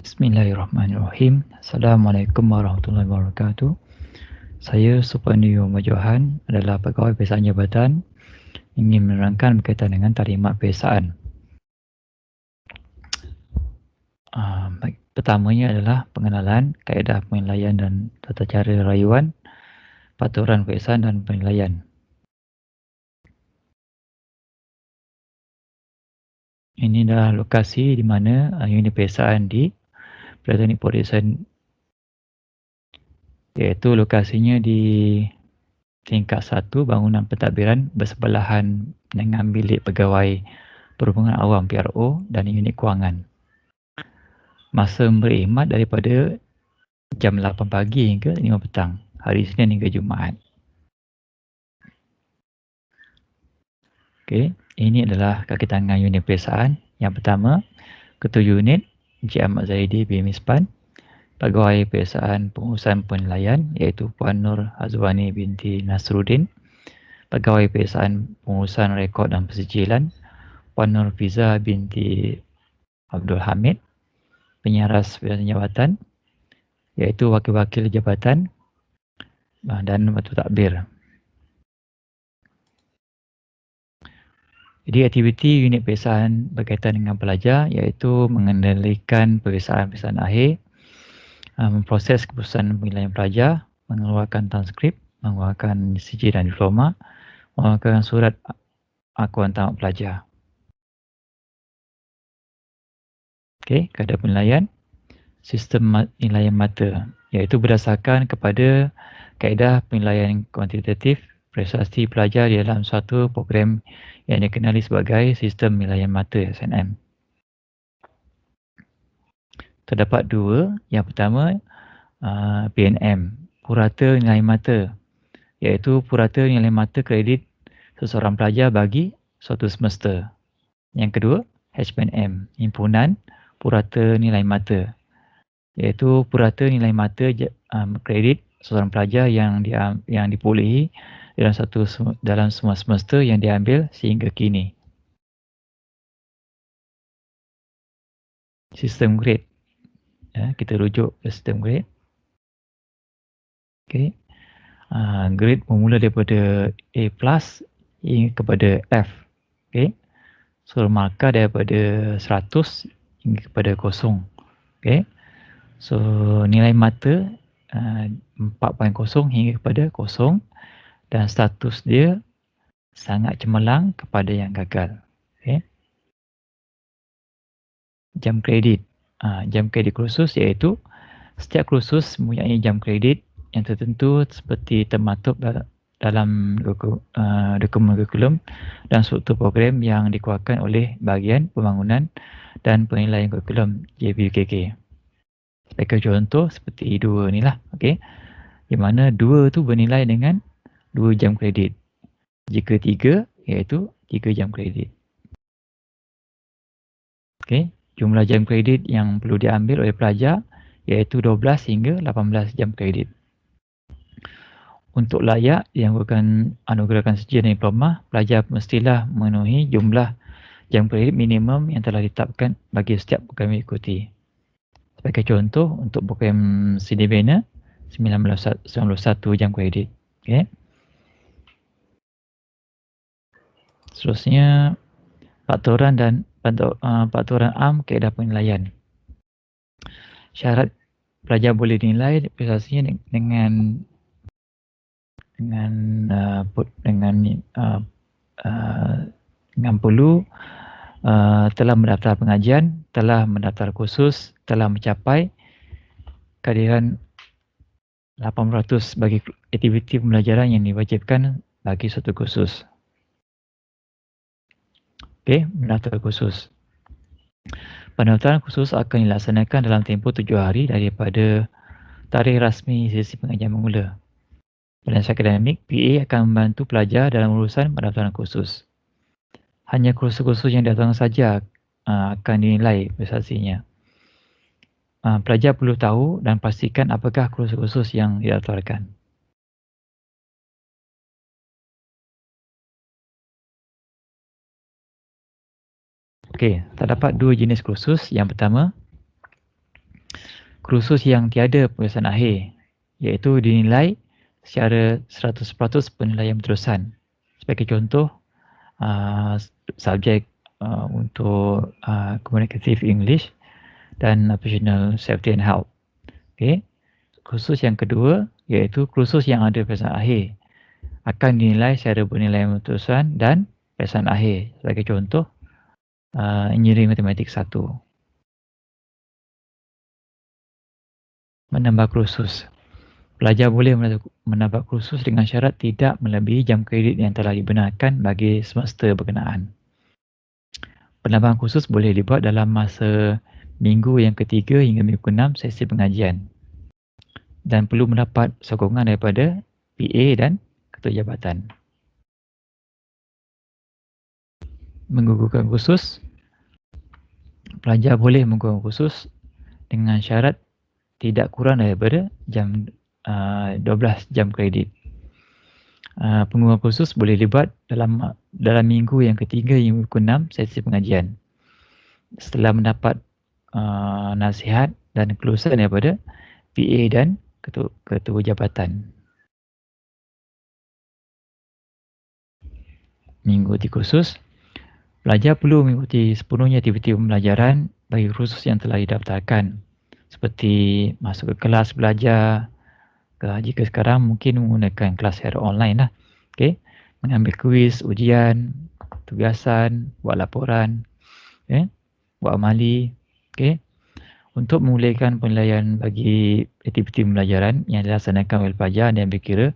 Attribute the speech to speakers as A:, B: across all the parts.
A: Bismillahirrahmanirrahim. Assalamualaikum warahmatullahi wabarakatuh. Saya Supandio Majohan adalah pegawai Pihak Jabatan ingin menerangkan berkaitan dengan talimat pihak. Pertamanya adalah pengenalan, kaedah penilaian dan tata cara rayuan, peraturan pihak dan penilaian. Ini adalah lokasi di mana unit pihak di Politeknik Port Dickson, iaitu lokasinya di tingkat 1 bangunan pentadbiran bersebelahan dengan bilik pegawai perhubungan awam PRO dan unit kewangan. Masa berkhidmat daripada jam 8 pagi hingga 5 petang, hari Isnin hingga Jumaat. Okey, ini adalah kaki tangan unit peperiksaan. Yang pertama, Ketua Unit Encik Ahmad Zaidi bin Mispan, Pegawai Peperiksaan Pengurusan Penilaian iaitu Puan Nur Azwani binti Nasruddin, Pegawai Peperiksaan Pengurusan Rekod dan Persijilan Puan Nur Fiza binti Abdul Hamid, Penyaras Pilihan Jabatan iaitu Wakil-Wakil Jabatan dan Batu Takbir. Jadi aktiviti unit peperiksaan berkaitan dengan pelajar iaitu mengendalikan peperiksaan akhir, memproses keputusan penilaian pelajar, mengeluarkan transkrip, mengeluarkan CJ dan diploma, mengeluarkan surat akuan tamat pelajar. Okey, kadar penilaian, sistem penilaian mata iaitu berdasarkan kepada kaedah penilaian kuantitatif prestasi pelajar di dalam suatu program yang dikenali sebagai sistem penilaian mata SNM. Terdapat dua. Yang pertama, PNM, Purata Nilai Mata, iaitu purata nilai mata kredit seseorang pelajar bagi suatu semester. Yang kedua, HPNM, Himpunan Purata Nilai Mata, iaitu purata nilai mata kredit seseorang pelajar yang diperolehi dalam semua semester yang diambil sehingga kini. Sistem grade. Kita rujuk ke sistem grade. Okey. Grade bermula daripada A+ hingga kepada F. Okey. So markah daripada 100 hingga kepada 0. Okey. So nilai mata 4.0 hingga kepada 0 dan status dia sangat cemerlang kepada yang gagal. Okey. Jam kredit. Jam kredit kursus iaitu setiap kursus mempunyai jam kredit yang tertentu seperti termaktub dalam dokumen kurikulum dan struktur program yang dikeluarkan oleh Bahagian Pembangunan dan Penilaian Kurikulum JPUKK. Sebagai contoh seperti 2 ni lah, okey. Di mana 2 tu bernilai dengan 2 jam kredit. Jika 3 iaitu 3 jam kredit. Okey, jumlah jam kredit yang perlu diambil oleh pelajar iaitu 12 hingga 18 jam kredit. Untuk layak anugerahkan CJ dan diploma, pelajar mestilah memenuhi jumlah jam kredit minimum yang telah ditetapkan bagi setiap program yang diikuti. Sebagai contoh, untuk program Sidibena, 91 jam kredit. Okay. Seterusnya, peraturan am kaedah penilaian. Syarat pelajar boleh dinilai prestasinya dengan 60 telah mendaftar pengajian, telah mendaftar kursus, telah mencapai kehadiran 8% bagi aktiviti pembelajaran yang diwajibkan bagi suatu kursus. Okey, mendaftar kursus. Pendaftaran kursus akan dilaksanakan dalam tempoh 7 hari daripada tarikh rasmi sesi pengajian bermula. Berdasarkan akademik, PA akan membantu pelajar dalam urusan pendaftaran kursus. Hanya kursus-kursus yang datang saja akan dinilai prestasinya. Pelajar perlu tahu dan pastikan apakah kursus-kursus yang didaftarkan. Okey, terdapat 2 jenis kursus. Yang pertama, kursus yang tiada pemeriksaan akhir, iaitu dinilai secara 100% penilaian berterusan. Sebagai contoh, subjek untuk Communicative English dan Professional Safety and Health. Okay. Kursus yang kedua iaitu kursus yang ada pemeriksaan akhir, akan dinilai secara penilaian berterusan dan pemeriksaan akhir. Sebagai contoh, Engineering Matematik 1. Menambah kursus. Pelajar boleh menambah kursus dengan syarat tidak melebihi jam kredit yang telah dibenarkan bagi semester berkenaan. Penambahan kursus boleh dibuat dalam masa minggu yang ketiga hingga minggu ke-6 sesi pengajian dan perlu mendapat sokongan daripada PA dan Ketua Jabatan. Menggugurkan kursus. Pelajar boleh menggugurkan kursus dengan syarat tidak kurang daripada 12 jam kredit. Pengguguran kursus boleh dibuat dalam minggu yang ketiga hingga minggu ke-6 sesi pengajian. Setelah mendapat nasihat dan kelulusan daripada PA dan Ketua Jabatan. Mengikuti kursus. Pelajar perlu mengikuti sepenuhnya aktiviti pembelajaran bagi kursus yang telah didaftarkan, seperti masuk ke kelas belajar, jika sekarang mungkin menggunakan kelas secara online lah. Okay. Mengambil kuis, ujian, tugasan, buat laporan, buat amali. Okay. Untuk memulihkan penilaian bagi aktiviti pembelajaran yang dilaksanakan oleh pelajar dan ambil kira,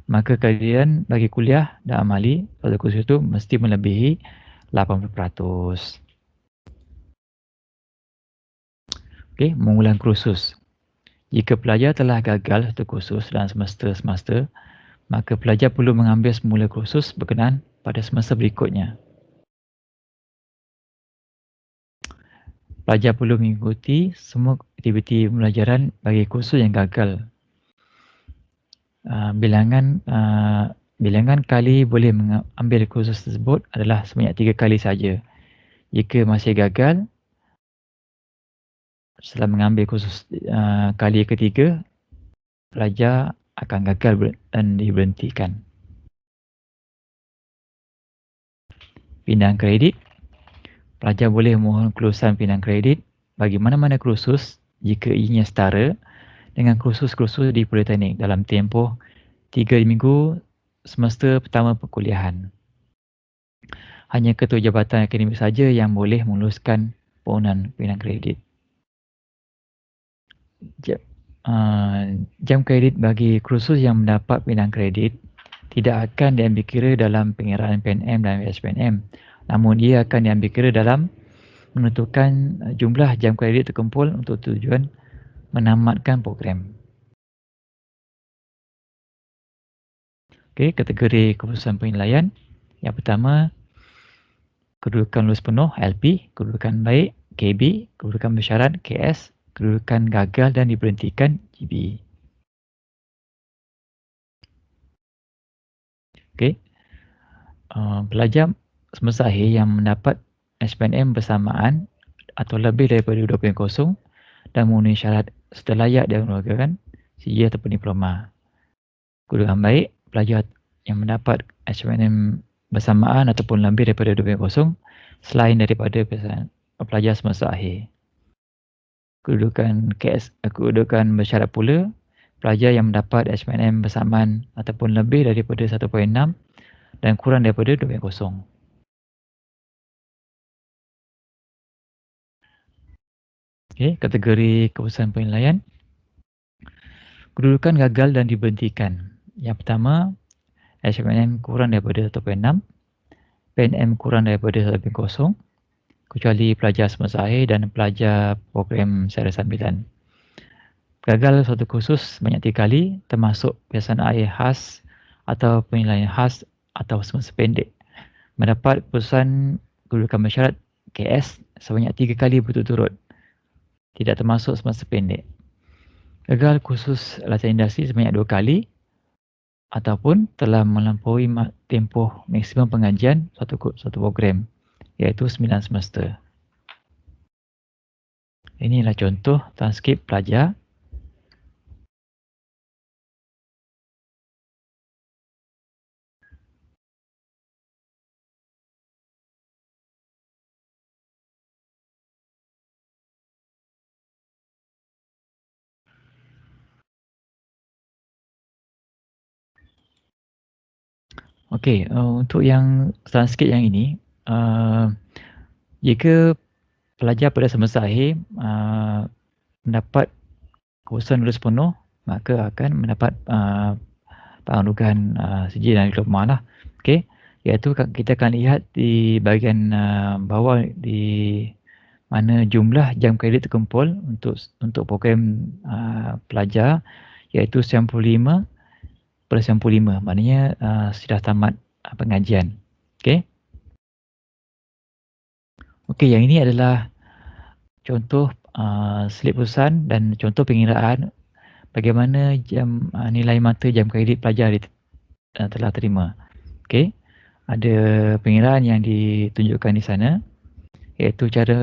A: maka kehadiran bagi kuliah dan amali pada kursus itu mesti melebihi 80%. Okay, mengulang kursus. Jika pelajar telah gagal satu kursus dalam semester, maka pelajar perlu mengambil semula kursus berkenaan pada semester berikutnya. Pelajar perlu mengikuti semua aktiviti pembelajaran bagi kursus yang gagal. Bilangan kali boleh mengambil kursus tersebut adalah sebanyak 3 kali saja. Jika masih gagal, setelah mengambil kursus kali ketiga, pelajar akan gagal dan diberhentikan. Pindahan kredit. Pelajar boleh mohon kelulusan pindahan kredit bagi mana-mana kursus jika ianya setara dengan kursus-kursus di Politeknik dalam tempoh 3 minggu semester pertama perkuliahan. Hanya Ketua Jabatan Akademik saja yang boleh meluluskan permohonan pindahan kredit. Jam kredit bagi kursus yang mendapat pindahan kredit tidak akan diambil kira dalam pengiraan PNM dan SPNM. Namun ia akan diambil kira dalam menentukan jumlah jam kredit terkumpul untuk tujuan menamatkan program. Okey, kategori keputusan penilaian. Yang pertama, kedudukan lulus penuh LP, kedudukan baik KB, kedudukan bersyarat KS, kedudukan gagal dan diberhentikan GB. Okey. Pelajar semester akhir yang mendapat SPNM bersamaan atau lebih daripada 2.0 dan memenuhi syarat serta layak dianugerahkan CA ataupun diploma. Kedudukan baik, pelajar yang mendapat SPNM bersamaan ataupun lebih daripada 2.0 selain daripada pelajar semester akhir. Kedudukan KS, kedudukan bersyarat pula, pelajar yang mendapat SPNM bersamaan ataupun lebih daripada 1.6 dan kurang daripada 2.0. Okay, kategori keputusan penilaian. Kedudukan gagal dan diberhentikan. Yang pertama, SPNM kurang daripada 1.6, PNM kurang daripada 1.0, kecuali pelajar semester akhir dan pelajar program sara sambilan. Gagal satu kursus sebanyak 3 kali, termasuk pemeriksaan akhir khas atau penilaian khas atau semester pendek. Mendapat keputusan kedudukan bersyarat KS sebanyak 3 kali berturut-turut, tidak termasuk semester pendek. Gagal kursus latihan industri sebanyak 2 kali ataupun telah melampaui tempoh maksimum pengajian satu program, iaitu 9 semester. Inilah contoh transkrip pelajar Okey, untuk yang Sanskrit yang ini, jika pelajar pada semester akhir mendapat kursusan lulus penuh, maka akan mendapat penghargaan sijil dan diploma lah. Okey, iaitu kita akan lihat di bahagian bawah di mana jumlah jam kredit terkumpul untuk program pelajar, iaitu 95/95, maknanya sudah tamat pengajian. Okey. Okey, yang ini adalah contoh slip perusahaan dan contoh pengiraan bagaimana nilai mata jam kredit pelajar telah terima. Okey. Ada pengiraan yang ditunjukkan di sana, iaitu cara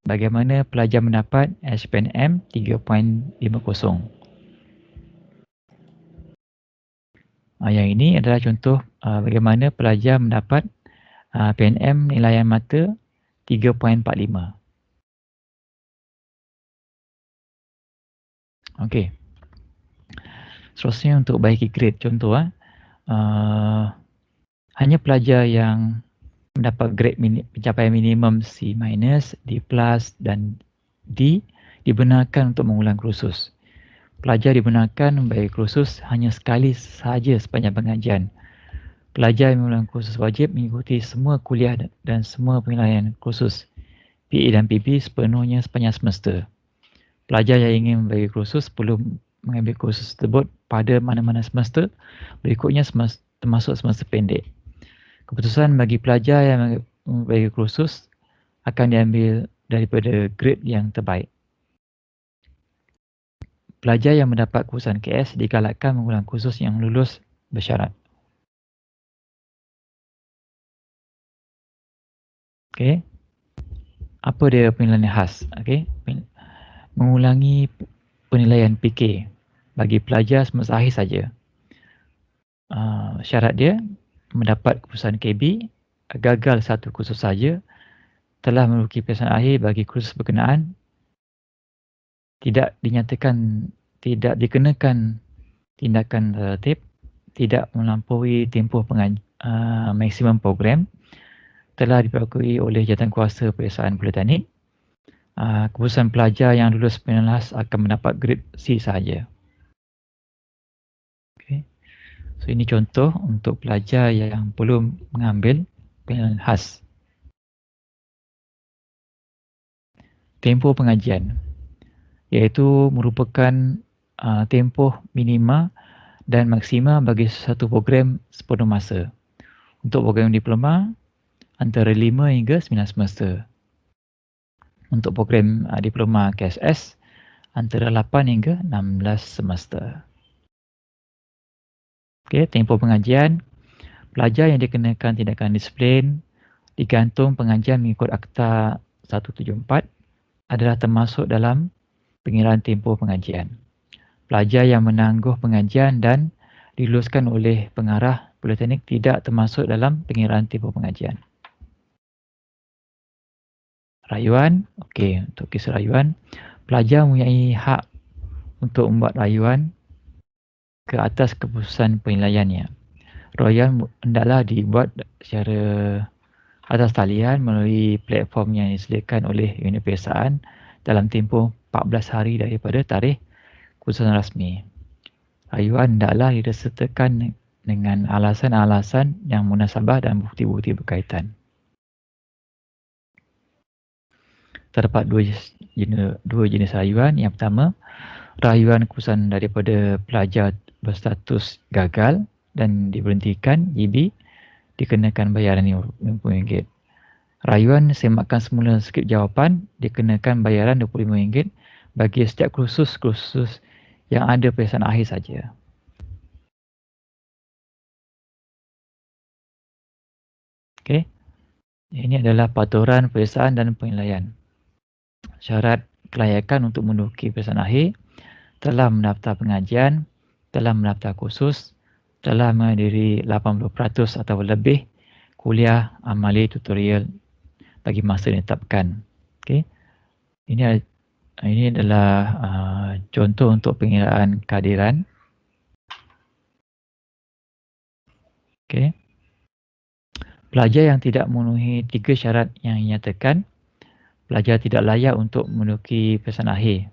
A: bagaimana pelajar mendapat SPNM 3.50. Yang ini adalah contoh bagaimana pelajar mendapat PNM nilaian mata 3.45. Okey. Seterusnya untuk baiki grade, contoh hanya pelajar yang mendapat grade pencapaian minimum C-, D+, dan D dibenarkan untuk mengulang kursus. Pelajar dibenarkan bagi kursus hanya sekali sahaja sepanjang pengajian. Pelajar yang mengulang kursus wajib mengikuti semua kuliah dan semua penilaian kursus PE dan PB sepenuhnya sepanjang semester. Pelajar yang ingin membagi kursus perlu mengambil kursus tersebut pada mana-mana semester berikutnya, termasuk semester pendek. Keputusan bagi pelajar yang membagi kursus akan diambil daripada grade yang terbaik. Pelajar yang mendapat kursusan KS digalakkan mengulang kursus yang lulus bersyarat. Okey. Apa dia penilaian khas? Okey. Mengulangi penilaian PK bagi pelajar semester akhir saja. Syarat dia mendapat kursusan KB, gagal satu kursus saja, telah meruki pilihan akhir bagi kursus berkenaan, tidak dikenakan tindakan tertib, tidak melampaui tempoh maksimum program, telah diperakui oleh jawatankuasa peperiksaan politeknik. Keputusan pelajar yang lulus pilihan khas akan mendapat grade C sahaja. Okay. So ini contoh untuk pelajar yang perlu mengambil pilihan khas. Tempoh pengajian, iaitu merupakan tempoh minima dan maksima bagi satu program sepenuh masa. Untuk program diploma, antara 5 hingga 9 semester. Untuk program diploma KSS, antara 8 hingga 16 semester. Okay, tempoh pengajian, pelajar yang dikenakan tindakan disiplin digantung pengajian mengikut Akta 174 adalah termasuk dalam pengiraan tempoh pengajian. Pelajar yang menangguh pengajian dan diluluskan oleh pengarah politeknik tidak termasuk dalam pengiraan tempoh pengajian. Rayuan, okey, untuk kes rayuan, pelajar mempunyai hak untuk membuat rayuan ke atas keputusan penilaiannya. Rayuan hendaklah dibuat secara atas talian melalui platform yang disediakan oleh unit peperiksaan dalam tempoh 14 hari daripada tarikh keputusan rasmi. Rayuan hendaklah disertakan dengan alasan-alasan yang munasabah dan bukti-bukti berkaitan. Terdapat dua jenis rayuan. Yang pertama, rayuan keputusan daripada pelajar berstatus gagal dan diberhentikan GB dikenakan bayaran RM50. Rayuan semakan semula skrip jawapan dikenakan bayaran RM25 bagi setiap kursus yang ada peperiksaan akhir saja. Okey. Ini adalah peraturan peperiksaan dan penilaian. Syarat kelayakan untuk menduduki peperiksaan akhir, telah mendaftar pengajian, telah mendaftar kursus, telah menghadiri 80% atau lebih kuliah amali tutorial bagi masa yang ditetapkan. Okay. Ini adalah contoh untuk pengiraan kehadiran. Okey. Pelajar yang tidak memenuhi 3 syarat yang dinyatakan, pelajar tidak layak untuk menduduki peperiksaan akhir.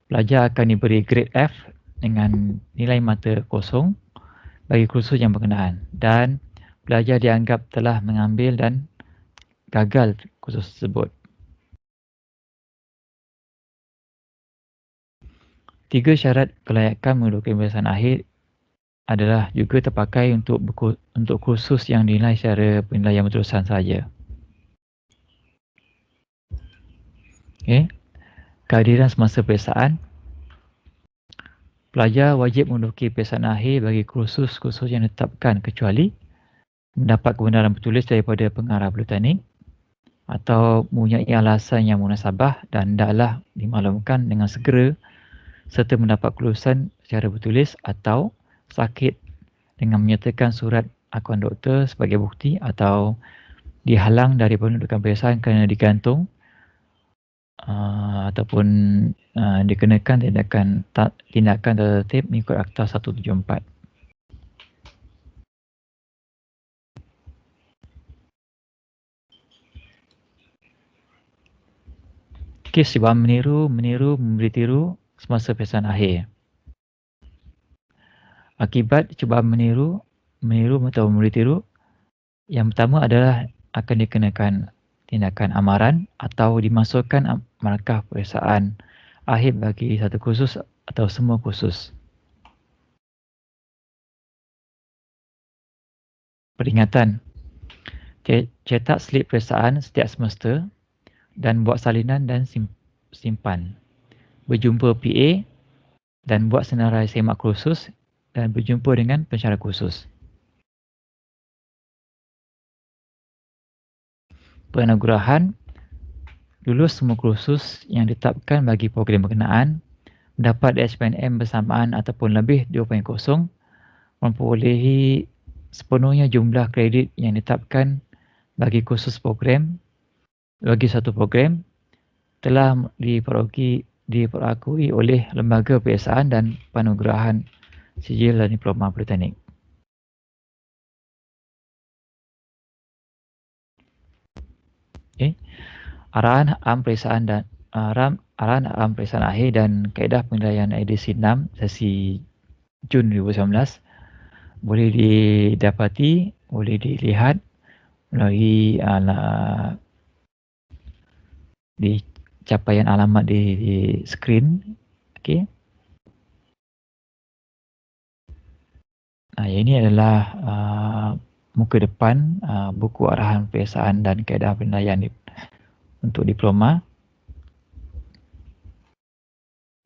A: Pelajar akan diberi grade F dengan nilai mata kosong bagi kursus yang berkenaan dan pelajar dianggap telah mengambil dan gagal kursus tersebut. 3 syarat kelayakan menduduki peperiksaan akhir adalah juga terpakai untuk kursus yang dinilai secara penilaian berterusan sahaja. Okay. Kehadiran semasa peperiksaan. Pelajar wajib menduduki peperiksaan akhir bagi kursus-kursus yang ditetapkan kecuali mendapat kebenaran bertulis daripada pengarah politeknik atau mempunyai alasan yang munasabah dan hendaklah dimaklumkan dengan segera serta mendapat kelulusan secara bertulis atau sakit dengan menyertakan surat akuan doktor sebagai bukti atau dihalang dari pendudukan peperiksaan kerana digantung ataupun dikenakan tindakan tertib mengikut Akta 174. Kes cubaan meniru, memberi tiru semasa peperiksaan akhir. Akibat cubaan meniru atau memberi tiru, yang pertama adalah akan dikenakan tindakan amaran atau dimasukkan markah peperiksaan akhir bagi satu kursus atau semua kursus. Peringatan. Cetak slip peperiksaan setiap semester dan buat salinan dan simpan. Berjumpa PA dan buat senarai semak kursus dan berjumpa dengan pensyarah kursus. Penganugerahan. Lulus semua kursus yang ditetapkan bagi program berkenaan, mendapat SPNM bersamaan ataupun lebih 2.0, memperolehi sepenuhnya jumlah kredit yang ditetapkan bagi kursus program, bagi satu program, telah diperakui oleh lembaga peperiksaan dan penganugerahan sijil dan diploma politeknik. Okay. Arahan am peperiksaan dan arahan am peperiksaan akhir dan kaedah penilaian edisi 6 sesi Jun 2019 boleh didapati, boleh dilihat melalui di capaian alamat di skrin. Okey. Ini adalah muka depan buku arahan peperiksaan dan kaedah penilaian untuk diploma.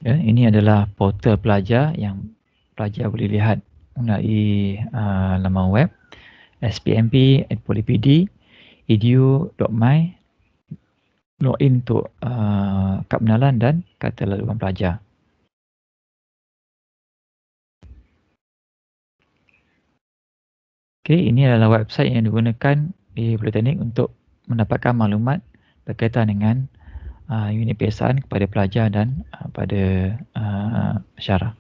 A: Ya, ini adalah portal pelajar yang pelajar boleh lihat melalui laman web spmp@polypd.edu.my, login untuk kad pengenalan dan kata laluan pelajar. Okay, ini adalah website yang digunakan di Politeknik untuk mendapatkan maklumat berkaitan dengan unit peperiksaan kepada pelajar dan pada pensyarah.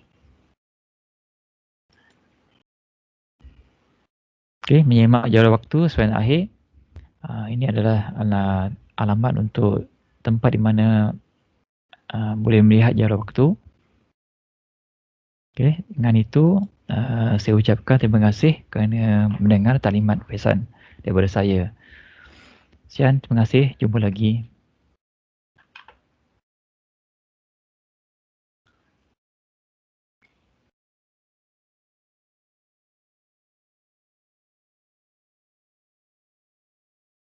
A: Okay, menyemak jadual waktu sepanjang akhir. Ini adalah alamat untuk tempat di mana boleh melihat jadual waktu. Okay, dengan itu saya ucapkan terima kasih kerana mendengar taklimat peperiksaan daripada saya. Sekian, terima kasih. Jumpa lagi.